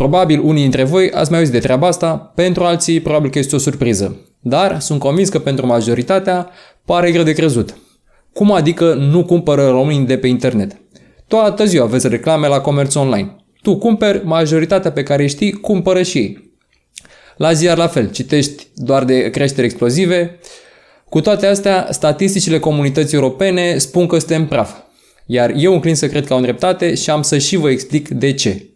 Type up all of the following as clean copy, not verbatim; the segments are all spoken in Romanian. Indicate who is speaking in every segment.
Speaker 1: Probabil unii dintre voi ați mai auzit de treaba asta, pentru alții probabil că este o surpriză. Dar sunt convins că pentru majoritatea pare greu de crezut. Cum adică nu cumpără românii de pe internet? Toată ziua vezi reclame la comerț online. Tu cumperi, majoritatea pe care îi știi cumpără și ei. La ziar la fel, citești doar de creșteri explozive. Cu toate astea, statisticile comunității europene spun că suntem praf. Iar eu înclin să cred că au dreptate și am să și vă explic de ce.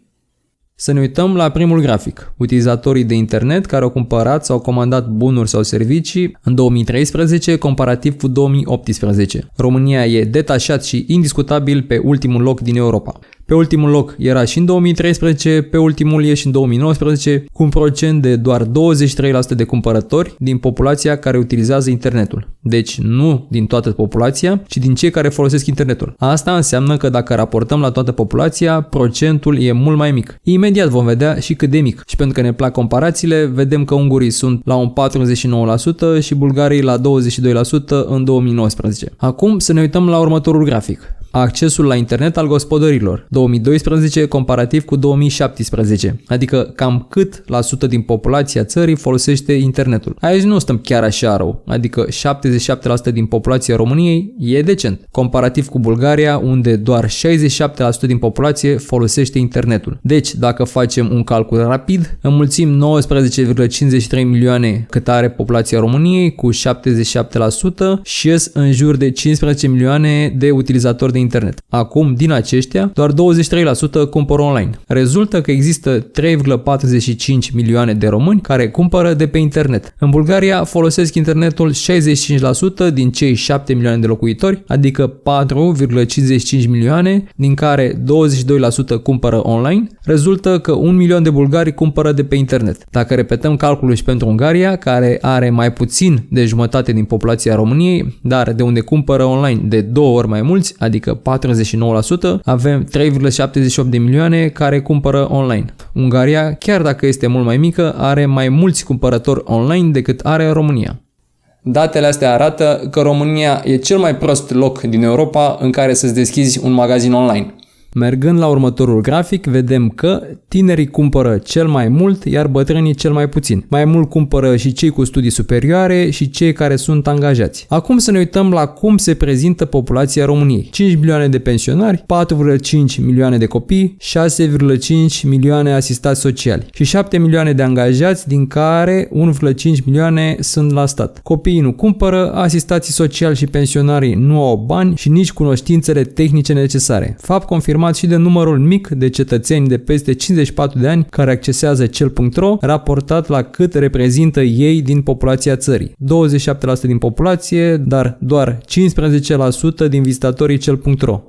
Speaker 1: Să ne uităm la primul grafic. Utilizatorii de internet care au cumpărat sau comandat bunuri sau servicii în 2013 comparativ cu 2018. România e detașat și indiscutabil pe ultimul loc din Europa. Pe ultimul loc era și în 2013, pe ultimul e și în 2019, cu un procent de doar 23% de cumpărători din populația care utilizează internetul. Deci nu din toată populația, ci din cei care folosesc internetul. Asta înseamnă că dacă raportăm la toată populația, procentul e mult mai mic. Imediat vom vedea și cât de mic. Și pentru că ne plac comparațiile, vedem că ungurii sunt la un 49% și bulgarii la 22% în 2019. Acum să ne uităm la următorul grafic. Accesul la internet al gospodărilor, 2012 comparativ cu 2017, adică cam cât la sută din populația țării folosește internetul. Aici nu stăm chiar așa rău, adică 77% din populația României e decent, comparativ cu Bulgaria, unde doar 67% din populație folosește internetul. Deci, dacă facem un calcul rapid, înmulțim 19,53 milioane cât are populația României cu 77% și ies în jur de 15 milioane de utilizatori de internet. Acum, din aceștia, doar 23% cumpără online. Rezultă că există 3,45 milioane de români care cumpără de pe internet. În Bulgaria folosesc internetul 65% din cei 7 milioane de locuitori, adică 4,55 milioane, din care 22% cumpără online. Rezultă că 1 milion de bulgari cumpără de pe internet. Dacă repetăm calculul și pentru Ungaria, care are mai puțin de jumătate din populația României, dar de unde cumpără online de 2 ori mai mulți, adică 49%, avem 3,78 de milioane care cumpără online. Ungaria, chiar dacă este mult mai mică, are mai mulți cumpărători online decât are România. Datele astea arată că România e cel mai prost loc din Europa în care să-ți deschizi un magazin online. Mergând la următorul grafic, vedem că tinerii cumpără cel mai mult, iar bătrânii cel mai puțin. Mai mult cumpără și cei cu studii superioare și cei care sunt angajați. Acum să ne uităm la cum se prezintă populația României. 5 milioane de pensionari, 4,5 milioane de copii, 6,5 milioane asistați sociali și 7 milioane de angajați, din care 1,5 milioane sunt la stat. Copiii nu cumpără, asistații sociali și pensionarii nu au bani și nici cunoștințele tehnice necesare. Fapt confirmat și de numărul mic de cetățeni de peste 54 de ani care accesează cel.ro, raportat la cât reprezintă ei din populația țării. 27% din populație, dar doar 15% din vizitatorii cel.ro.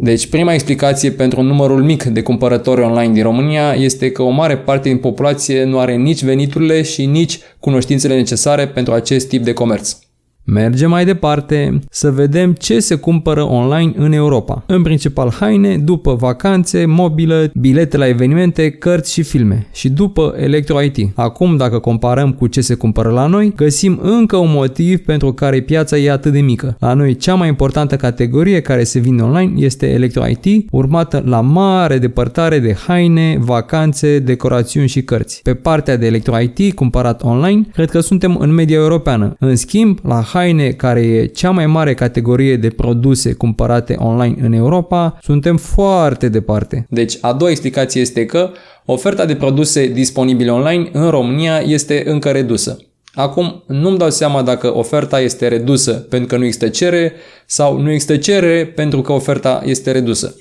Speaker 1: Deci prima explicație pentru numărul mic de cumpărători online din România este că o mare parte din populație nu are nici veniturile și nici cunoștințele necesare pentru acest tip de comerț. Mergem mai departe să vedem ce se cumpără online în Europa. În principal haine, după vacanțe, mobilă, bilete la evenimente, cărți și filme și după electro-IT. Acum, dacă comparăm cu ce se cumpără la noi, găsim încă un motiv pentru care piața e atât de mică. La noi, cea mai importantă categorie care se vinde online este electro-IT, urmată la mare depărtare de haine, vacanțe, decorațiuni și cărți. Pe partea de electro-IT cumpărat online, cred că suntem în media europeană. În schimb, la haine, care e cea mai mare categorie de produse cumpărate online în Europa, suntem foarte departe. Deci, a doua explicație este că oferta de produse disponibile online în România este încă redusă. Acum, nu-mi dau seama dacă oferta este redusă pentru că nu există cerere sau nu există cerere pentru că oferta este redusă.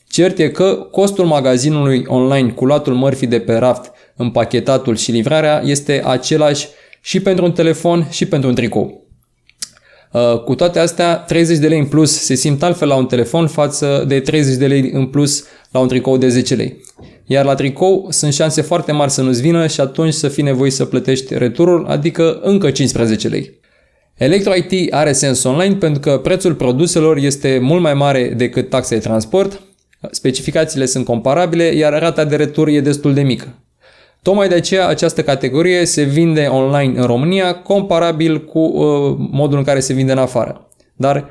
Speaker 1: Cert e că costul magazinului online cu luatul mărfii de pe raft, împachetatul și livrarea este același și pentru un telefon și pentru un tricou. Cu toate astea, 30 de lei în plus se simt altfel la un telefon față de 30 de lei în plus la un tricou de 10 lei. Iar la tricou sunt șanse foarte mari să nu-ți vină și atunci să fii nevoit să plătești returul, adică încă 15 lei. Electro-IT are sens online pentru că prețul produselor este mult mai mare decât taxa de transport, specificațiile sunt comparabile, iar rata de retur e destul de mică. Tocmai de aceea această categorie se vinde online în România comparabil cu modul în care se vinde în afară. Dar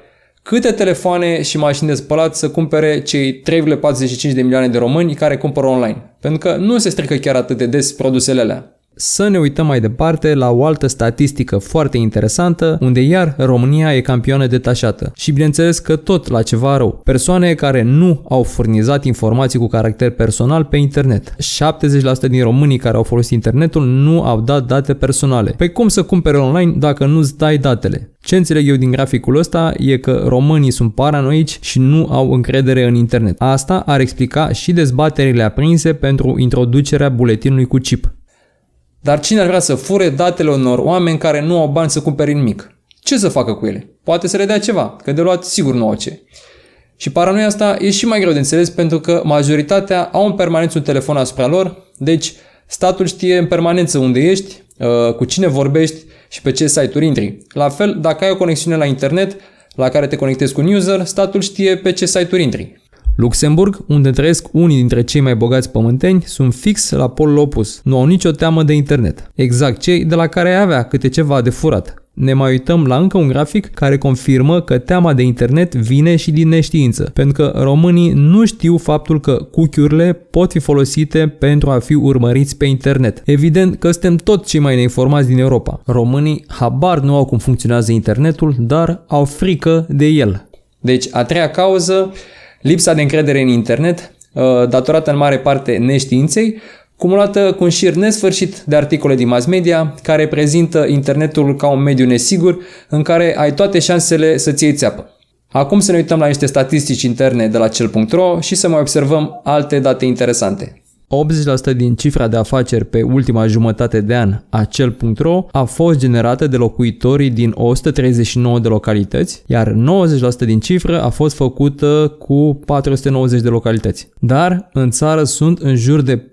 Speaker 1: Câte telefoane și mașini de spălat să cumpere cei 3,45 de milioane de români care cumpără online? Pentru că nu se strică chiar atât de des produsele alea. Să ne uităm mai departe la o altă statistică foarte interesantă, unde iar România e campioană detașată. Și bineînțeles că tot la ceva rău. Persoane care nu au furnizat informații cu caracter personal pe internet. 70% din românii care au folosit internetul nu au dat date personale. Păi cum să cumpere online dacă nu-ți dai datele? Ce înțeleg eu din graficul ăsta e că românii sunt paranoici și nu au încredere în internet. Asta ar explica și dezbaterile aprinse pentru introducerea buletinului cu chip. Dar cine ar vrea să fure datele unor oameni care nu au bani să cumpere nimic? Ce să facă cu ele? Poate să le dea ceva, că de luat sigur nu au ce. Și paranoia asta e și mai greu de înțeles pentru că majoritatea au în permanență un telefon asupra lor, deci statul știe în permanență unde ești, cu cine vorbești și pe ce site-uri intri. La fel, dacă ai o conexiune la internet la care te conectezi cu un user, statul știe pe ce site-uri intri. Luxemburg, unde trăiesc unii dintre cei mai bogați pământeni, sunt fix la polul opus. Nu au nicio teamă de internet. Exact cei de la care ai avea câte ceva de furat. Ne mai uităm la încă un grafic care confirmă că teama de internet vine și din neștiință, pentru că românii nu știu faptul că cookie-urile pot fi folosite pentru a fi urmăriți pe internet. Evident că suntem tot cei mai neinformați din Europa. Românii habar nu au cum funcționează internetul, dar au frică de el. Deci, a treia cauză, lipsa de încredere în internet, datorată în mare parte neștiinței, cumulată cu un șir nesfârșit de articole din mass media care prezintă internetul ca un mediu nesigur în care ai toate șansele să-ți iei țeapă. Acum să ne uităm la niște statistici interne de la cel.ro și să mai observăm alte date interesante. 80% din cifra de afaceri pe ultima jumătate de an a cel.ro a fost generată de locuitorii din 139 de localități, iar 90% din cifră a fost făcută cu 490 de localități. Dar în țară sunt în jur de 14.000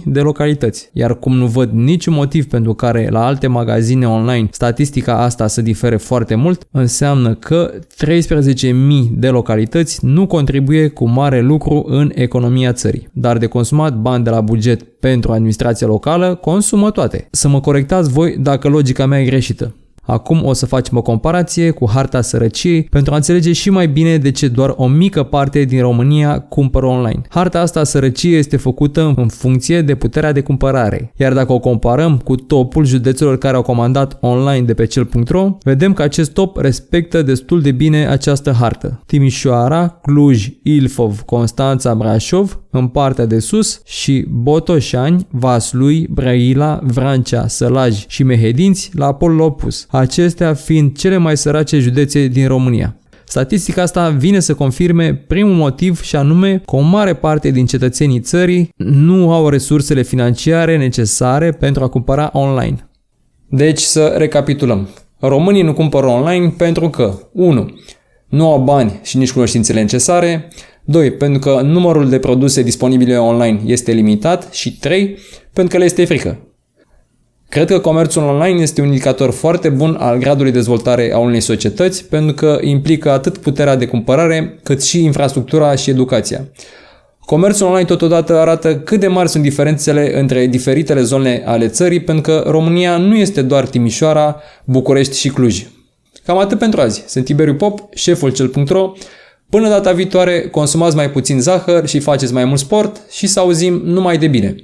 Speaker 1: de localități, iar cum nu văd niciun motiv pentru care la alte magazine online statistica asta să difere foarte mult, înseamnă că 13.000 de localități nu contribuie cu mare lucru în economia țării, dar de consumat bani de la buget pentru administrația locală, consumă toate. Să mă corectați voi dacă logica mea e greșită. Acum o să facem o comparație cu harta sărăciei pentru a înțelege și mai bine de ce doar o mică parte din România cumpără online. Harta asta a sărăciei este făcută în funcție de puterea de cumpărare, iar dacă o comparăm cu topul județelor care au comandat online de pe cel.ro, vedem că acest top respectă destul de bine această hartă. Timișoara, Cluj, Ilfov, Constanța, Brașov în partea de sus și Botoșani, Vaslui, Brăila, Vrancea, Sălaj și Mehedinți la polul opus, acestea fiind cele mai sărace județe din România. Statistica asta vine să confirme primul motiv și anume că o mare parte din cetățenii țării nu au resursele financiare necesare pentru a cumpăra online. Deci să recapitulăm. Românii nu cumpără online pentru că 1. Nu au bani și nici cunoștințele necesare, 2. Pentru că numărul de produse disponibile online este limitat și 3. Pentru că le este frică. Cred că comerțul online este un indicator foarte bun al gradului de dezvoltare a unei societăți pentru că implică atât puterea de cumpărare cât și infrastructura și educația. Comerțul online totodată arată cât de mari sunt diferențele între diferitele zone ale țării pentru că România nu este doar Timișoara, București și Cluj. Cam atât pentru azi. Sunt Tiberiu Pop, șeful cel.ro. Până data viitoare, consumați mai puțin zahăr și faceți mai mult sport și să auzim numai de bine.